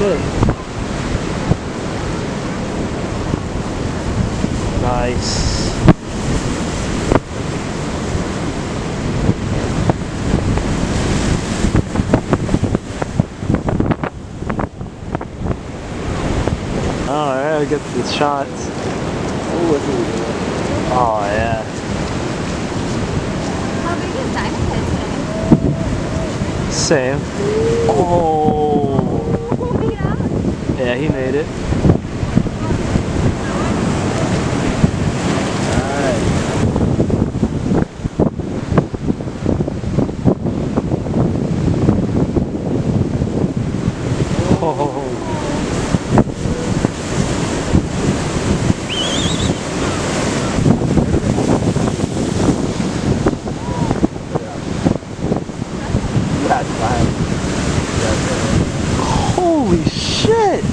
shit. Nice. Alright, I get the shots. Oh yeah. How big is Diamond Head today? Same. Oh. Yeah. Yeah, he made it. Oh. That's fine. Holy shit!